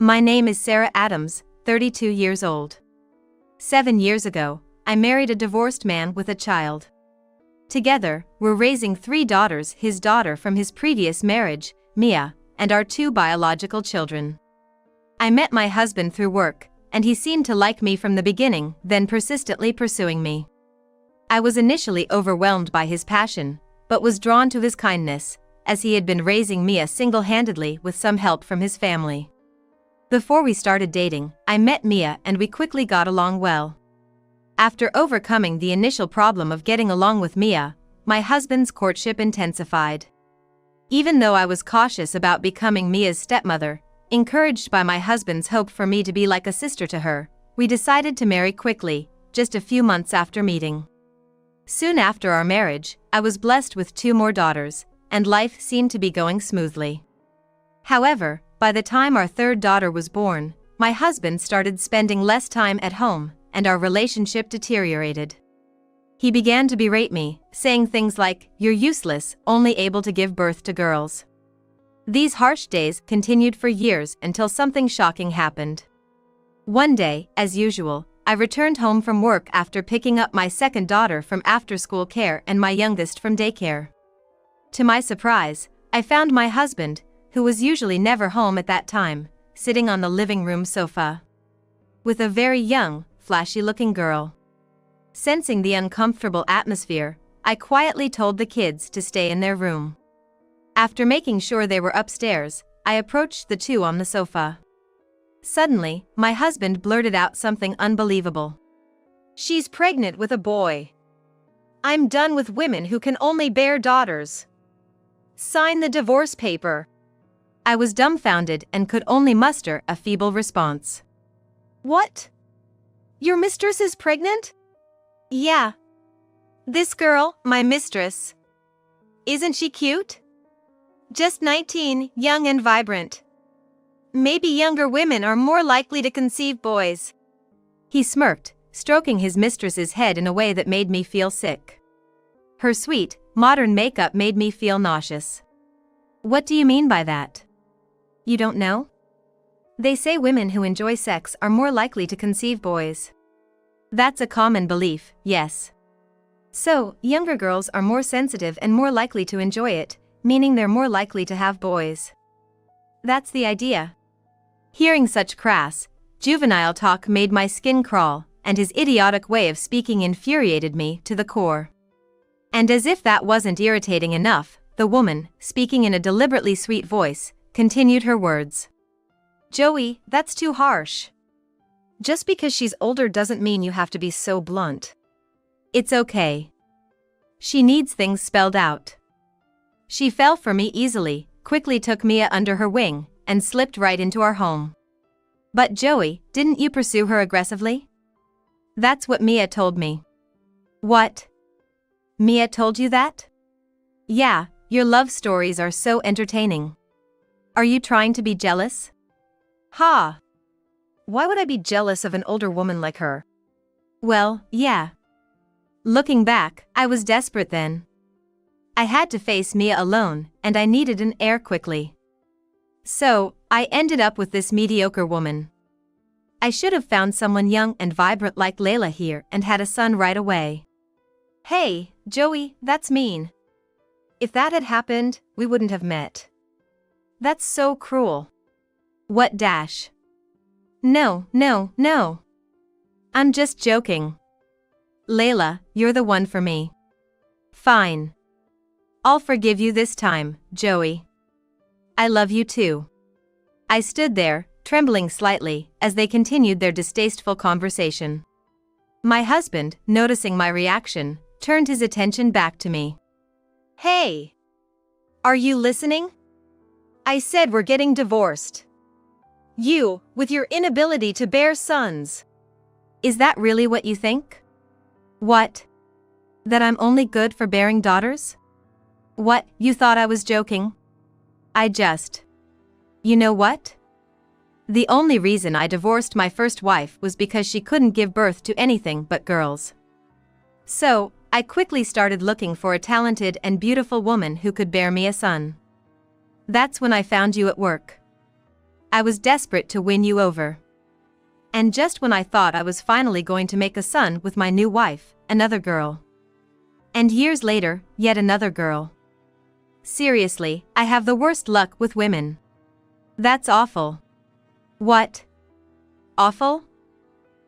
My name is Sarah Adams, 32 years old. 7 years ago, I married a divorced man with a child. Together, we're raising 3 daughters, his daughter from his previous marriage, Mia, and our 2 biological children. I met my husband through work, and he seemed to like me from the beginning, then persistently pursuing me. I was initially overwhelmed by his passion, but was drawn to his kindness, as he had been raising Mia single-handedly with some help from his family. Before we started dating, I met Mia and we quickly got along well. After overcoming the initial problem of getting along with Mia, my husband's courtship intensified. Even though I was cautious about becoming Mia's stepmother, encouraged by my husband's hope for me to be like a sister to her, we decided to marry quickly, just a few months after meeting. Soon after our marriage, I was blessed with 2 more daughters, and life seemed to be going smoothly. However, by the time our 3rd daughter was born, my husband started spending less time at home, and our relationship deteriorated. He began to berate me, saying things like, "You're useless, only able to give birth to girls." These harsh days continued for years until something shocking happened. One day, as usual, I returned home from work after picking up my 2nd daughter from after-school care and my youngest from daycare. To my surprise, I found my husband, who was usually never home at that time, sitting on the living room sofa with a very young, flashy-looking girl. Sensing the uncomfortable atmosphere, I quietly told the kids to stay in their room. After making sure they were upstairs, I approached the 2 on the sofa. Suddenly, my husband blurted out something unbelievable. "She's pregnant with a boy. I'm done with women who can only bear daughters. Sign the divorce paper." I was dumbfounded and could only muster a feeble response. "What? Your mistress is pregnant?" "Yeah. This girl, my mistress. Isn't she cute? Just 19, young and vibrant. Maybe younger women are more likely to conceive boys." He smirked, stroking his mistress's head in a way that made me feel sick. Her sweet, modern makeup made me feel nauseous. "What do you mean by that? You don't know? They say women who enjoy sex are more likely to conceive boys. That's a common belief, yes. So, younger girls are more sensitive and more likely to enjoy it, meaning they're more likely to have boys. That's the idea." Hearing such crass, juvenile talk made my skin crawl, and his idiotic way of speaking infuriated me to the core. And as if that wasn't irritating enough, the woman, speaking in a deliberately sweet voice, continued her words. "Joey, that's too harsh. Just because she's older doesn't mean you have to be so blunt. It's okay. She needs things spelled out." She fell for me easily, quickly took Mia under her wing, and slipped right into our home. "But Joey, didn't you pursue her aggressively?" "That's what Mia told me." "What? Mia told you that?" "Yeah, your love stories are so entertaining. Are you trying to be jealous?" "Ha! Why would I be jealous of an older woman like her?" "Well, yeah. Looking back, I was desperate then. I had to face Mia alone, and I needed an heir quickly. So, I ended up with this mediocre woman. I should have found someone young and vibrant like Layla here and had a son right away." "Hey, Joey, that's mean. If that had happened, we wouldn't have met. That's so cruel." "What dash? No. I'm just joking. Layla, you're the one for me." "Fine. I'll forgive you this time, Joey. I love you too." I stood there, trembling slightly, as they continued their distasteful conversation. My husband, noticing my reaction, turned his attention back to me. "Hey! Are you listening? I said we're getting divorced. You, with your inability to bear sons. Is that really what you think? What? That I'm only good for bearing daughters? What, you thought I was joking? You know what? The only reason I divorced my first wife was because she couldn't give birth to anything but girls. So, I quickly started looking for a talented and beautiful woman who could bear me a son. That's when I found you at work. I was desperate to win you over. And just when I thought I was finally going to make a son with my new wife, another girl. And years later, yet another girl. Seriously, I have the worst luck with women. That's awful. What? Awful?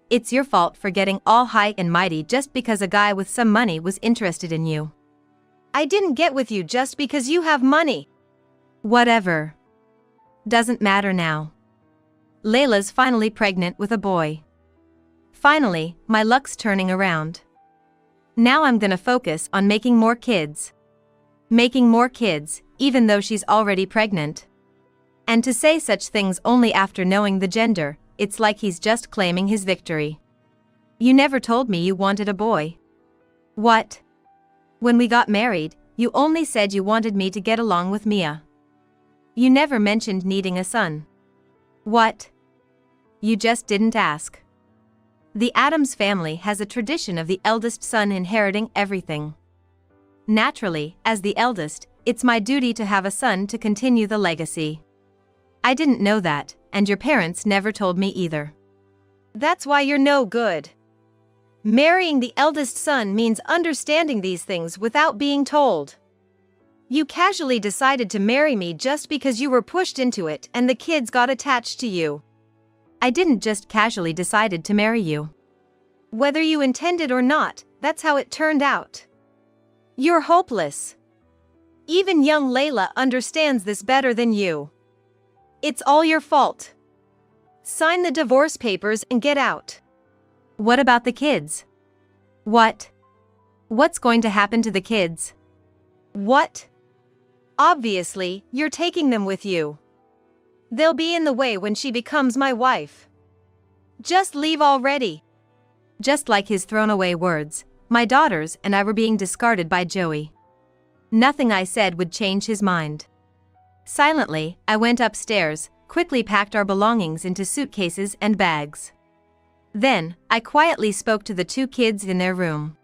It's your fault for getting all high and mighty just because a guy with some money was interested in you. I didn't get with you just because you have money. Whatever. Doesn't matter now. Layla's finally pregnant with a boy. Finally, my luck's turning around. Now I'm gonna focus on making more kids. Making more kids, even though she's already pregnant. And to say such things only after knowing the gender, it's like he's just claiming his victory. You never told me you wanted a boy. What? When we got married, you only said you wanted me to get along with Mia. You never mentioned needing a son. What? You just didn't ask. The Addams family has a tradition of the eldest son inheriting everything. Naturally, as the eldest, it's my duty to have a son to continue the legacy. I didn't know that, and your parents never told me either. That's why you're no good. Marrying the eldest son means understanding these things without being told. You casually decided to marry me just because you were pushed into it and the kids got attached to you. I didn't just casually decided to marry you. Whether you intended or not, that's how it turned out. You're hopeless. Even young Layla understands this better than you. It's all your fault. Sign the divorce papers and get out. What about the kids? What? What's going to happen to the kids? What? Obviously, you're taking them with you. They'll be in the way when she becomes my wife. Just leave already. Just like his thrown-away words, my daughters and I were being discarded by Joey. Nothing I said would change his mind. Silently, I went upstairs, quickly packed our belongings into suitcases and bags. Then, I quietly spoke to the two kids in their room.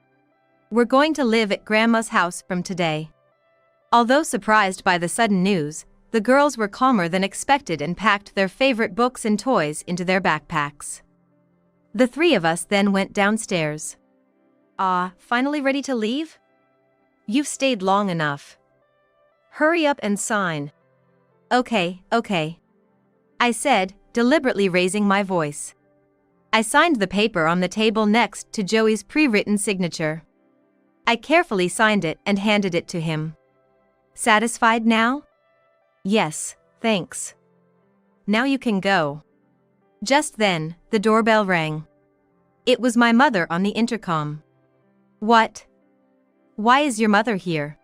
We're going to live at Grandma's house from today. Although surprised by the sudden news, the girls were calmer than expected and packed their favorite books and toys into their backpacks. The three of us then went downstairs. Finally ready to leave? You've stayed long enough. Hurry up and sign. Okay. I said, deliberately raising my voice. I signed the paper on the table next to Joey's pre-written signature. I carefully signed it and handed it to him. Satisfied now? Yes, thanks. Now you can go. Just then, the doorbell rang. It was my mother on the intercom. What? Why is your mother here?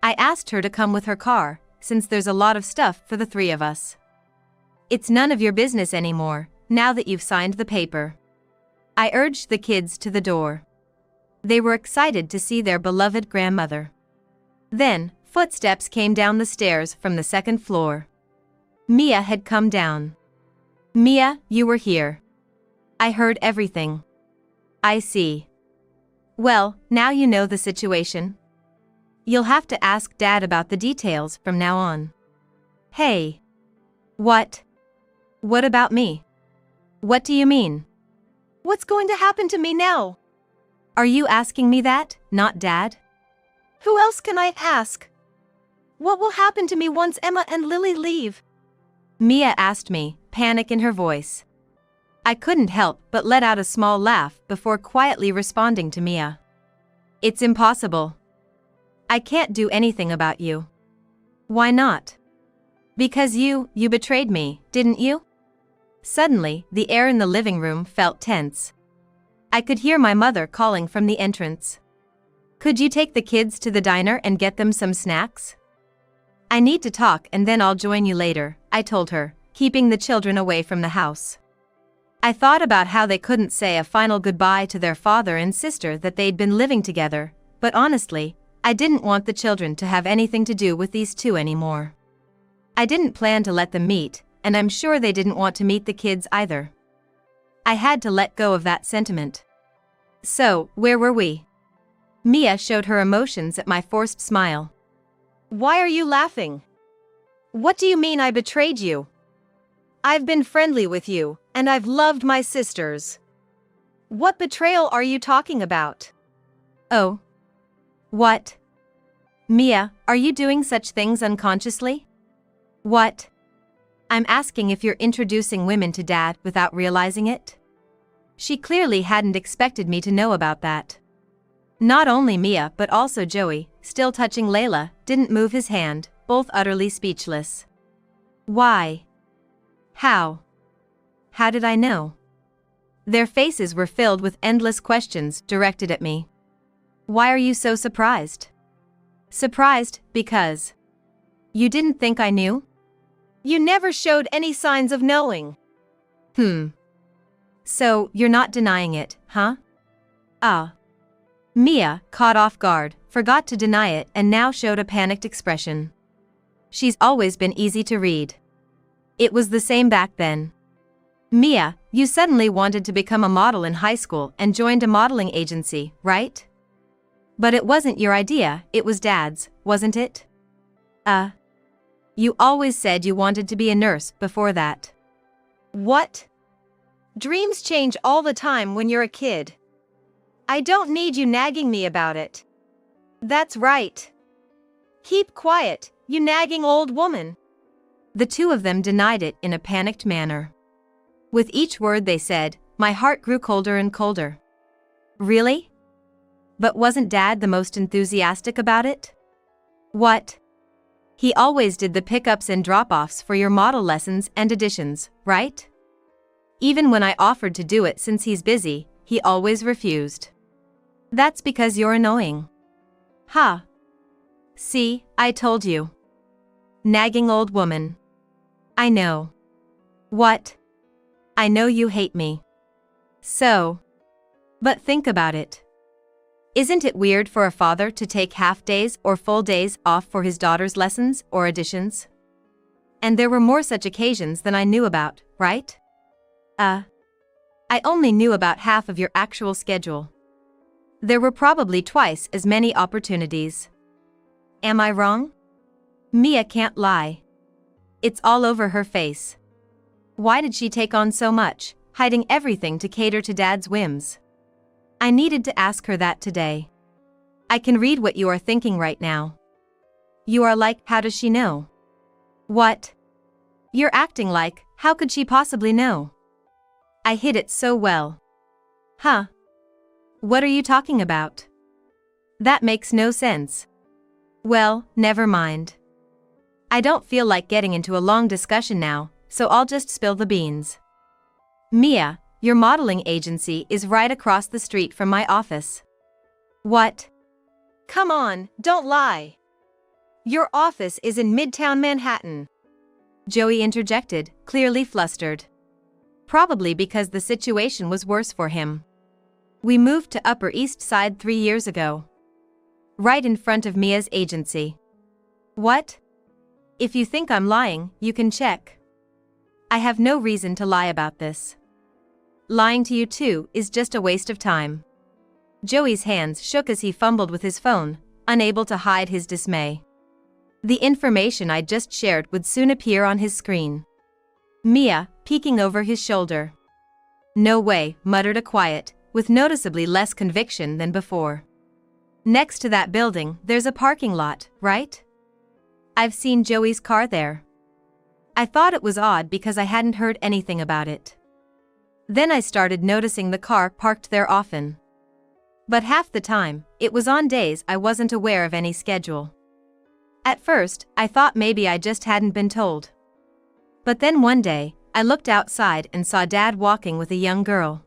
I asked her to come with her car, since there's a lot of stuff for the three of us. It's none of your business anymore, now that you've signed the paper. I urged the kids to the door. They were excited to see their beloved grandmother. Then, footsteps came down the stairs from the second floor. Mia had come down. Mia, you were here. I heard everything. I see. Well, now you know the situation. You'll have to ask Dad about the details from now on. Hey. What? What about me? What do you mean? What's going to happen to me now? Are you asking me that, not Dad? Who else can I ask? What will happen to me once Emma and Lily leave? Mia asked me, panic in her voice. I couldn't help but let out a small laugh before quietly responding to Mia. It's impossible. I can't do anything about you. Why not? Because you betrayed me, didn't you? Suddenly, the air in the living room felt tense. I could hear my mother calling from the entrance. Could you take the kids to the diner and get them some snacks? I need to talk and then I'll join you later, I told her, keeping the children away from the house. I thought about how they couldn't say a final goodbye to their father and sister that they'd been living together, but honestly, I didn't want the children to have anything to do with these two anymore. I didn't plan to let them meet, and I'm sure they didn't want to meet the kids either. I had to let go of that sentiment. So, where were we? Mia showed her emotions at my forced smile. Why are you laughing? What do you mean I betrayed you? I've been friendly with you, and I've loved my sisters. What betrayal are you talking about? Oh. What? Mia, are you doing such things unconsciously? What? I'm asking if you're introducing women to Dad without realizing it? She clearly hadn't expected me to know about that. Not only Mia but also Joey, still touching Layla, didn't move his hand, both utterly speechless. Why? How? How did I know? Their faces were filled with endless questions directed at me. Why are you so surprised? Surprised, because you didn't think I knew? You never showed any signs of knowing. So, you're not denying it, huh? Ah. Mia, caught off guard, forgot to deny it and now showed a panicked expression. She's always been easy to read. It was the same back then. Mia, you suddenly wanted to become a model in high school and joined a modeling agency, right? But it wasn't your idea, it was Dad's, wasn't it? You always said you wanted to be a nurse before that. What? Dreams change all the time when you're a kid. I don't need you nagging me about it. That's right. Keep quiet, you nagging old woman. The two of them denied it in a panicked manner. With each word they said, my heart grew colder and colder. Really? But wasn't Dad the most enthusiastic about it? What? He always did the pickups and drop-offs for your model lessons and auditions, right? Even when I offered to do it since he's busy, he always refused. That's because you're annoying. Ha. See, I told you. Nagging old woman. I know. What? I know you hate me. So. But think about it. Isn't it weird for a father to take half days or full days off for his daughter's lessons or auditions? And there were more such occasions than I knew about, right? I only knew about half of your actual schedule. There were probably twice as many opportunities. Am I wrong? Mia can't lie. It's all over her face. Why did she take on so much, hiding everything to cater to Dad's whims? I needed to ask her that today. I can read what you are thinking right now. You are like, how does she know? What? You're acting like, how could she possibly know? I hid it so well. Huh? What are you talking about? That makes no sense. Well, never mind. I don't feel like getting into a long discussion now, so I'll just spill the beans. Mia, your modeling agency is right across the street from my office. What? Come on, don't lie. Your office is in Midtown Manhattan. Joey interjected, clearly flustered. Probably because the situation was worse for him. We moved to Upper East Side 3 years ago. Right in front of Mia's agency. What? If you think I'm lying, you can check. I have no reason to lie about this. Lying to you too is just a waste of time. Joey's hands shook as he fumbled with his phone, unable to hide his dismay. The information I just shared would soon appear on his screen. Mia, peeking over his shoulder. No way, muttered a quiet, with noticeably less conviction than before. Next to that building, there's a parking lot, right? I've seen Joey's car there. I thought it was odd because I hadn't heard anything about it. Then I started noticing the car parked there often. But half the time, it was on days I wasn't aware of any schedule. At first, I thought maybe I just hadn't been told. But then one day, I looked outside and saw Dad walking with a young girl.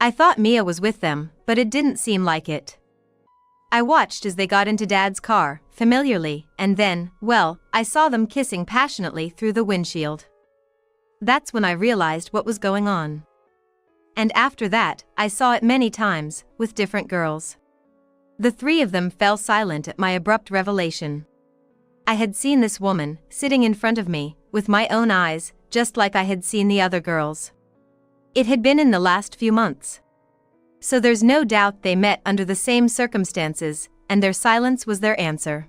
I thought Mia was with them, but it didn't seem like it. I watched as they got into Dad's car, familiarly, and then, well, I saw them kissing passionately through the windshield. That's when I realized what was going on. And after that, I saw it many times, with different girls. The three of them fell silent at my abrupt revelation. I had seen this woman, sitting in front of me, with my own eyes, just like I had seen the other girls. It had been in the last few months. So there's no doubt they met under the same circumstances, and their silence was their answer.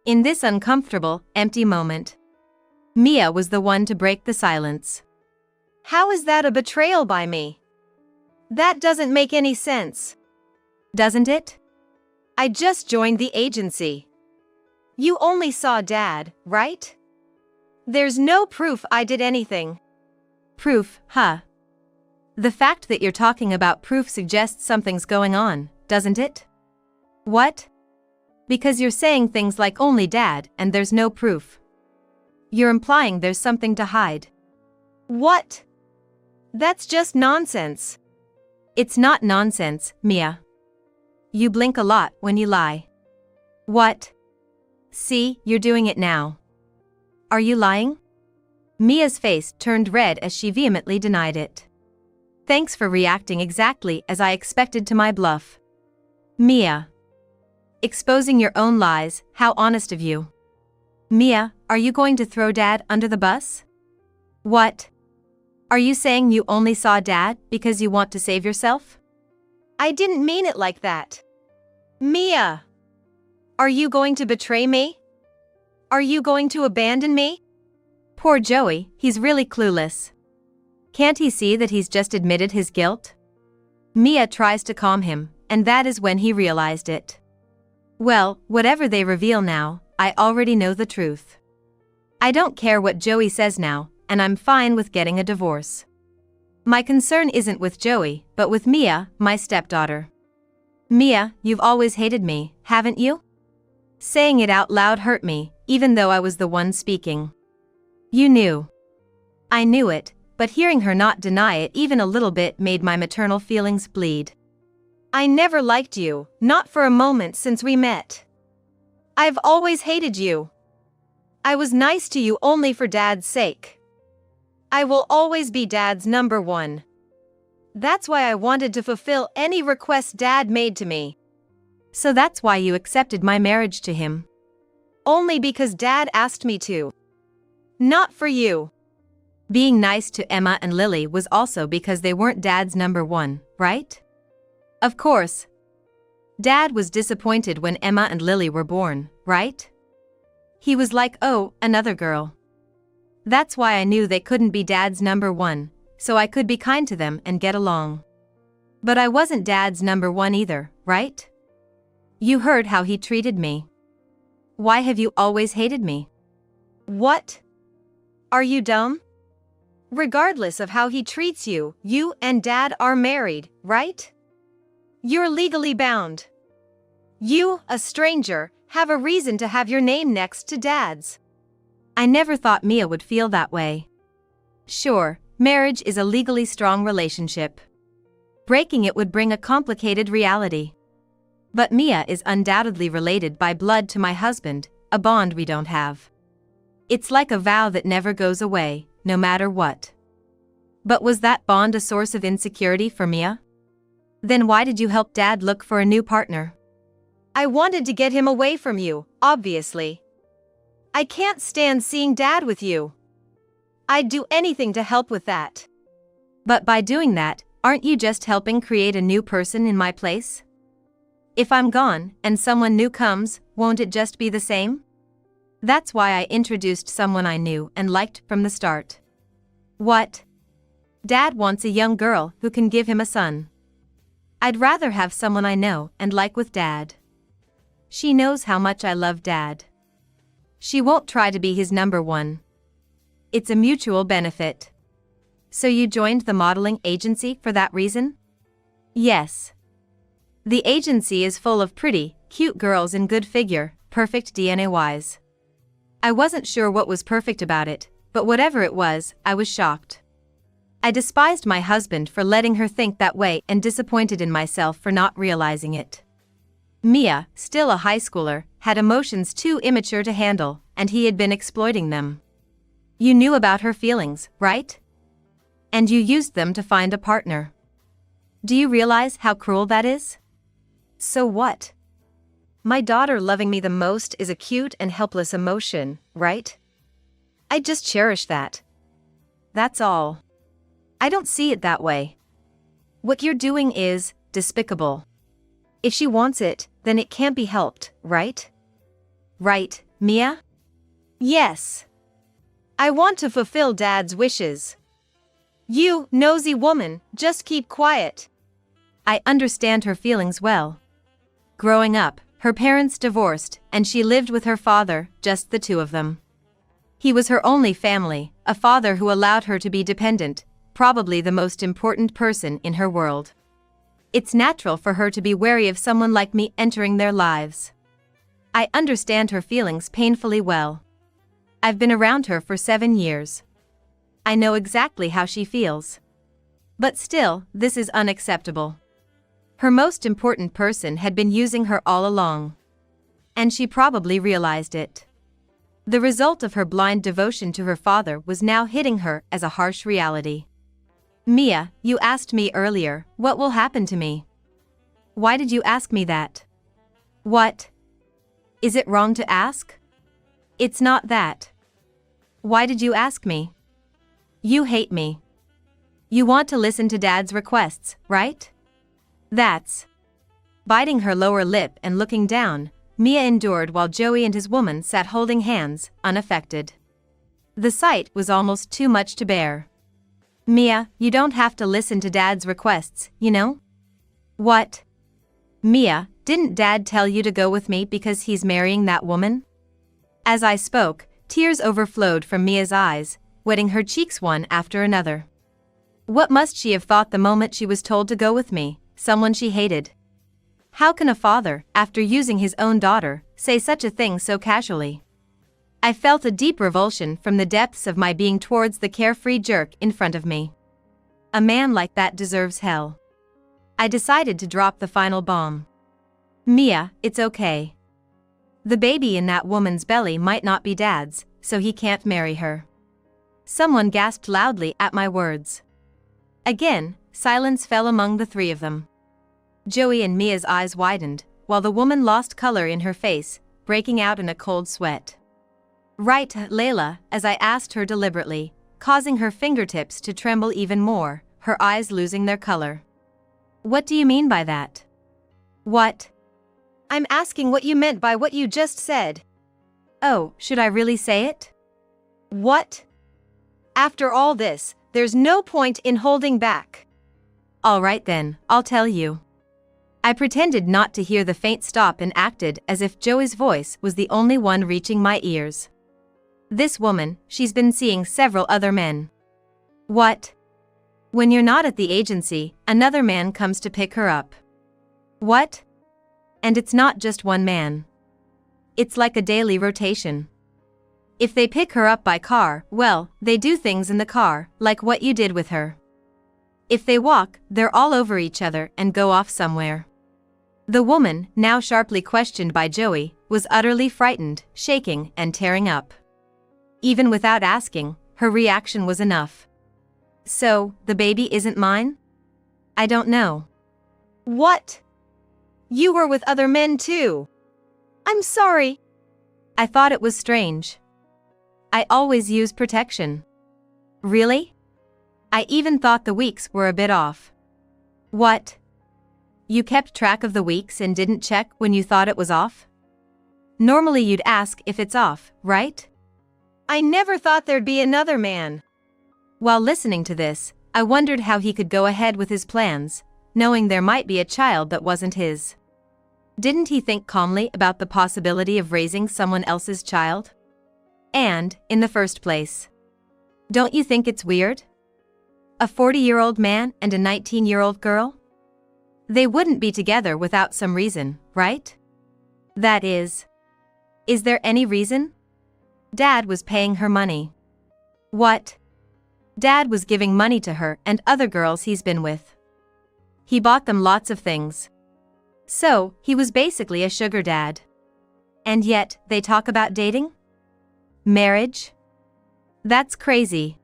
In this uncomfortable, empty moment, Mia was the one to break the silence. How is that a betrayal by me? That doesn't make any sense. Doesn't it? I just joined the agency. You only saw Dad, right? There's no proof I did anything. Proof, huh? The fact that you're talking about proof suggests something's going on, doesn't it? What? Because you're saying things like only Dad and there's no proof. You're implying there's something to hide. What? That's just nonsense. It's not nonsense, Mia. You blink a lot when you lie. What? See, you're doing it now. Are you lying? Mia's face turned red as she vehemently denied it. Thanks for reacting exactly as I expected to my bluff. Mia. Exposing your own lies, how honest of you. Mia, are you going to throw Dad under the bus? What? Are you saying you only saw Dad because you want to save yourself? I didn't mean it like that. Mia! Are you going to betray me? Are you going to abandon me? Poor Joey, he's really clueless. Can't he see that he's just admitted his guilt? Mia tries to calm him, and that is when he realized it. Well, whatever they reveal now, I already know the truth. I don't care what Joey says now, and I'm fine with getting a divorce. My concern isn't with Joey, but with Mia, my stepdaughter. Mia, you've always hated me, haven't you? Saying it out loud hurt me, even though I was the one speaking. You knew. I knew it, but hearing her not deny it even a little bit made my maternal feelings bleed. I never liked you, not for a moment since we met. I've always hated you. I was nice to you only for Dad's sake. I will always be Dad's number one. That's why I wanted to fulfill any request Dad made to me. So that's why you accepted my marriage to him? Only because Dad asked me to. Not for you. Being nice to Emma and Lily was also because they weren't Dad's number one, right? Of course. Dad was disappointed when Emma and Lily were born, right? He was like, oh, another girl. That's why I knew they couldn't be Dad's number one, so I could be kind to them and get along. But I wasn't Dad's number one either, right? You heard how he treated me. Why have you always hated me? What? Are you dumb? Regardless of how he treats you, you and Dad are married, right? You're legally bound. You, a stranger, have a reason to have your name next to Dad's. I never thought Mia would feel that way. Sure, marriage is a legally strong relationship. Breaking it would bring a complicated reality. But Mia is undoubtedly related by blood to my husband, a bond we don't have. It's like a vow that never goes away, no matter what. But was that bond a source of insecurity for Mia? Then why did you help Dad look for a new partner? I wanted to get him away from you, obviously. I can't stand seeing Dad with you. I'd do anything to help with that. But by doing that, aren't you just helping create a new person in my place? If I'm gone, and someone new comes, won't it just be the same? That's why I introduced someone I knew and liked from the start. What? Dad wants a young girl who can give him a son. I'd rather have someone I know and like with Dad. She knows how much I love Dad. She won't try to be his number one. It's a mutual benefit. So you joined the modeling agency for that reason? Yes. The agency is full of pretty, cute girls in good figure, perfect DNA-wise. I wasn't sure what was perfect about it, but whatever it was, I was shocked. I despised my husband for letting her think that way and disappointed in myself for not realizing it. Mia, still a high schooler, had emotions too immature to handle, and he had been exploiting them. You knew about her feelings, right? And you used them to find a partner. Do you realize how cruel that is? So what? My daughter loving me the most is a cute and helpless emotion, right? I just cherish that. That's all. I don't see it that way. What you're doing is despicable. If she wants it, then it can't be helped, right? Right, Mia? Yes. I want to fulfill Dad's wishes. You, nosy woman, just keep quiet. I understand her feelings well. Growing up, her parents divorced, and she lived with her father, just the two of them. He was her only family, a father who allowed her to be dependent, probably the most important person in her world. It's natural for her to be wary of someone like me entering their lives. I understand her feelings painfully well. I've been around her for 7 years. I know exactly how she feels. But still, this is unacceptable. Her most important person had been using her all along. And she probably realized it. The result of her blind devotion to her father was now hitting her as a harsh reality. Mia, you asked me earlier, what will happen to me? Why did you ask me that? What? Is it wrong to ask? It's not that. Why did you ask me? You hate me. You want to listen to Dad's requests, right? That's. Biting her lower lip and looking down, Mia endured while Joey and his woman sat holding hands, unaffected. The sight was almost too much to bear. Mia, you don't have to listen to Dad's requests, you know? What? Mia, didn't Dad tell you to go with me because he's marrying that woman? As I spoke, tears overflowed from Mia's eyes, wetting her cheeks one after another. What must she have thought the moment she was told to go with me, someone she hated? How can a father, after using his own daughter, say such a thing so casually? I felt a deep revulsion from the depths of my being towards the carefree jerk in front of me. A man like that deserves hell. I decided to drop the final bomb. Mia, it's okay. The baby in that woman's belly might not be Dad's, so he can't marry her. Someone gasped loudly at my words. Again, silence fell among the three of them. Joey and Mia's eyes widened, while the woman lost color in her face, breaking out in a cold sweat. Right, Layla, as I asked her deliberately, causing her fingertips to tremble even more, her eyes losing their color. What do you mean by that? What? I'm asking what you meant by what you just said. Oh, should I really say it? What? After all this, there's no point in holding back. All right then, I'll tell you. I pretended not to hear the faint stop and acted as if Joey's voice was the only one reaching my ears. This woman, she's been seeing several other men. What? When you're not at the agency, another man comes to pick her up. What? And it's not just one man. It's like a daily rotation. If they pick her up by car, well, they do things in the car, like what you did with her. If they walk, they're all over each other and go off somewhere. The woman, now sharply questioned by Joey, was utterly frightened, shaking, and tearing up. Even without asking, her reaction was enough. So, the baby isn't mine? I don't know. What? You were with other men too. I'm sorry. I thought it was strange. I always use protection. Really? I even thought the weeks were a bit off. What? You kept track of the weeks and didn't check when you thought it was off? Normally you'd ask if it's off, right? I never thought there'd be another man. While listening to this, I wondered how he could go ahead with his plans, knowing there might be a child that wasn't his. Didn't he think calmly about the possibility of raising someone else's child? And, in the first place, don't you think it's weird? A 40-year-old man and a 19-year-old girl? They wouldn't be together without some reason, right? That is there any reason? Dad was paying her money. What? Dad was giving money to her and other girls he's been with. He bought them lots of things. So, he was basically a sugar dad. And yet, they talk about dating? Marriage? That's crazy.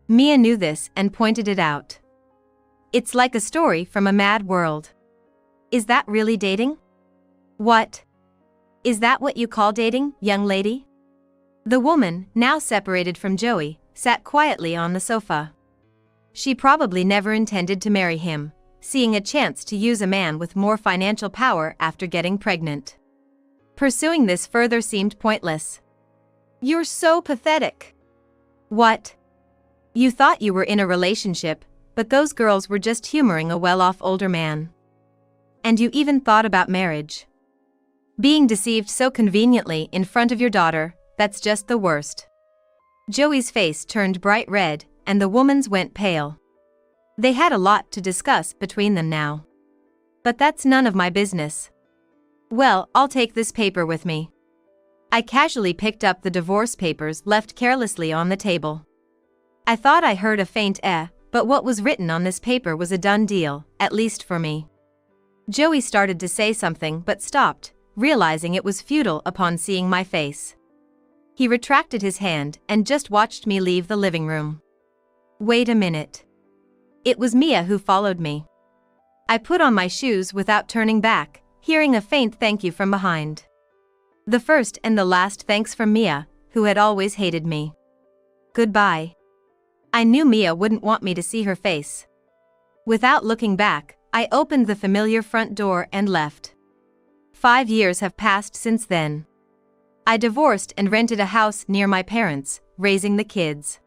Mia knew this and pointed it out. It's like a story from a mad world. Is that really dating? What? Is that what you call dating, young lady? The woman, now separated from Joey, sat quietly on the sofa. She probably never intended to marry him, seeing a chance to use a man with more financial power after getting pregnant. Pursuing this further seemed pointless. You're so pathetic. What? You thought you were in a relationship, but those girls were just humoring a well-off older man. And you even thought about marriage. Being deceived so conveniently in front of your daughter, that's just the worst. Joey's face turned bright red, and the woman's went pale. They had a lot to discuss between them now. But that's none of my business. Well, I'll take this paper with me. I casually picked up the divorce papers left carelessly on the table. I thought I heard a faint but what was written on this paper was a done deal, at least for me. Joey started to say something but stopped, realizing it was futile upon seeing my face. He retracted his hand and just watched me leave the living room. Wait a minute. It was Mia who followed me. I put on my shoes without turning back, hearing a faint thank you from behind. The first and the last thanks from Mia, who had always hated me. Goodbye. I knew Mia wouldn't want me to see her face. Without looking back, I opened the familiar front door and left. 5 years have passed since then. I divorced and rented a house near my parents, raising the kids.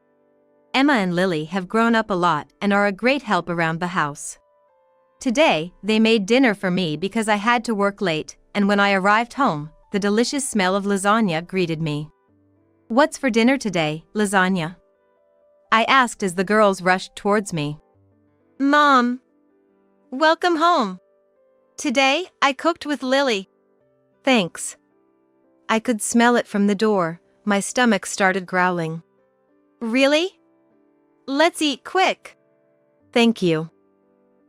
Emma and Lily have grown up a lot and are a great help around the house. Today, they made dinner for me because I had to work late, and when I arrived home, the delicious smell of lasagna greeted me. What's for dinner today, lasagna? I asked as the girls rushed towards me. Mom! Welcome home! Today, I cooked with Lily. Thanks. I could smell it from the door, my stomach started growling. Really? Let's eat quick. Thank you.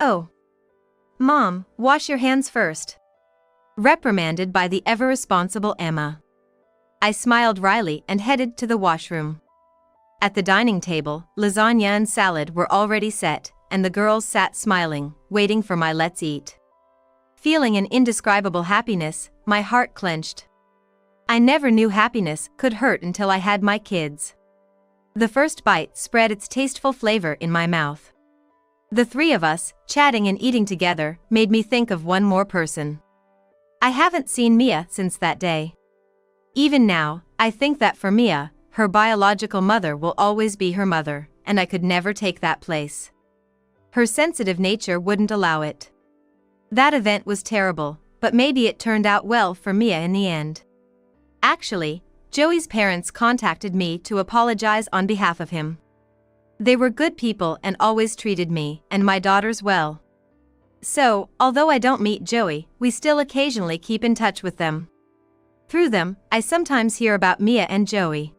Oh. Mom, wash your hands first. Reprimanded by the ever-responsible Emma. I smiled wryly and headed to the washroom. At the dining table, lasagna and salad were already set, and the girls sat smiling, waiting for my let's eat. Feeling an indescribable happiness, my heart clenched. I never knew happiness could hurt until I had my kids. The first bite spread its tasteful flavor in my mouth. The three of us, chatting and eating together, made me think of one more person. I haven't seen Mia since that day. Even now, I think that for Mia, her biological mother will always be her mother, and I could never take that place. Her sensitive nature wouldn't allow it. That event was terrible, but maybe it turned out well for Mia in the end. Actually, Joey's parents contacted me to apologize on behalf of him. They were good people and always treated me and my daughters well. So, although I don't meet Joey, we still occasionally keep in touch with them. Through them, I sometimes hear about Mia and Joey.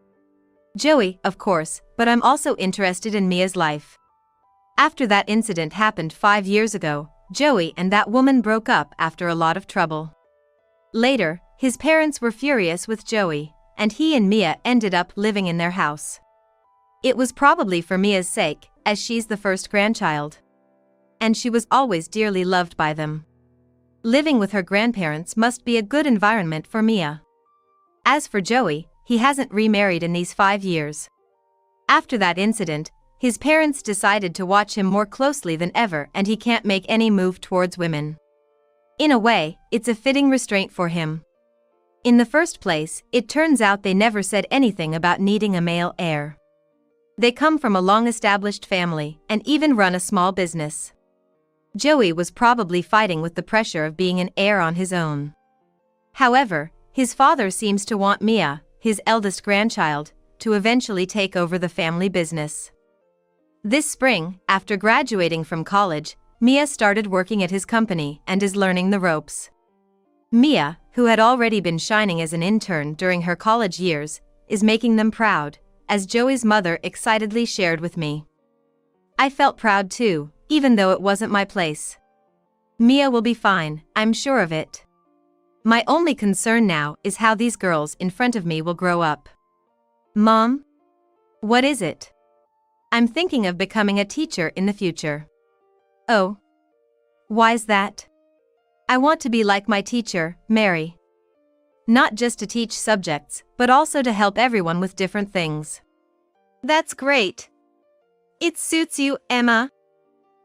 Joey, of course, but I'm also interested in Mia's life. After that incident happened 5 years ago, Joey and that woman broke up after a lot of trouble. Later, his parents were furious with Joey, and he and Mia ended up living in their house. It was probably for Mia's sake, as she's the first grandchild. And she was always dearly loved by them. Living with her grandparents must be a good environment for Mia. As for Joey, he hasn't remarried in these 5 years. After that incident, his parents decided to watch him more closely than ever, and he can't make any move towards women. In a way, it's a fitting restraint for him. In the first place, it turns out they never said anything about needing a male heir. They come from a long-established family, and even run a small business. Joey was probably fighting with the pressure of being an heir on his own. However, his father seems to want Mia, his eldest grandchild, to eventually take over the family business. This spring, after graduating from college, Mia started working at his company and is learning the ropes. Mia, who had already been shining as an intern during her college years, is making them proud, as Joey's mother excitedly shared with me. I felt proud too, even though it wasn't my place. Mia will be fine, I'm sure of it. My only concern now is how these girls in front of me will grow up. Mom? What is it? I'm thinking of becoming a teacher in the future. Oh. Why's that? I want to be like my teacher, Mary. Not just to teach subjects, but also to help everyone with different things. That's great. It suits you, Emma.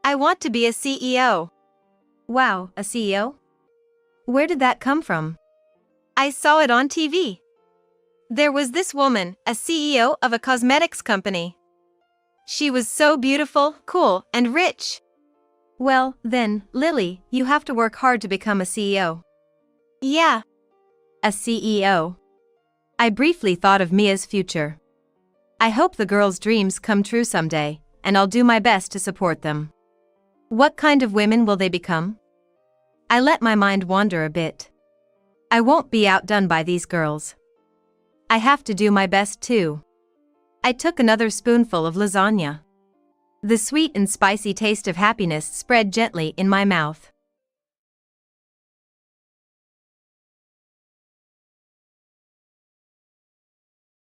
I want to be a CEO. Wow, a CEO? Where did that come from? I saw it on TV. There was this woman, a CEO of a cosmetics company. She was so beautiful, cool, and rich. Well, then, Lily, you have to work hard to become a CEO. Yeah. A CEO. I briefly thought of Mia's future. I hope the girls' dreams come true someday, and I'll do my best to support them. What kind of women will they become? I let my mind wander a bit. I won't be outdone by these girls. I have to do my best too. I took another spoonful of lasagna. The sweet and spicy taste of happiness spread gently in my mouth.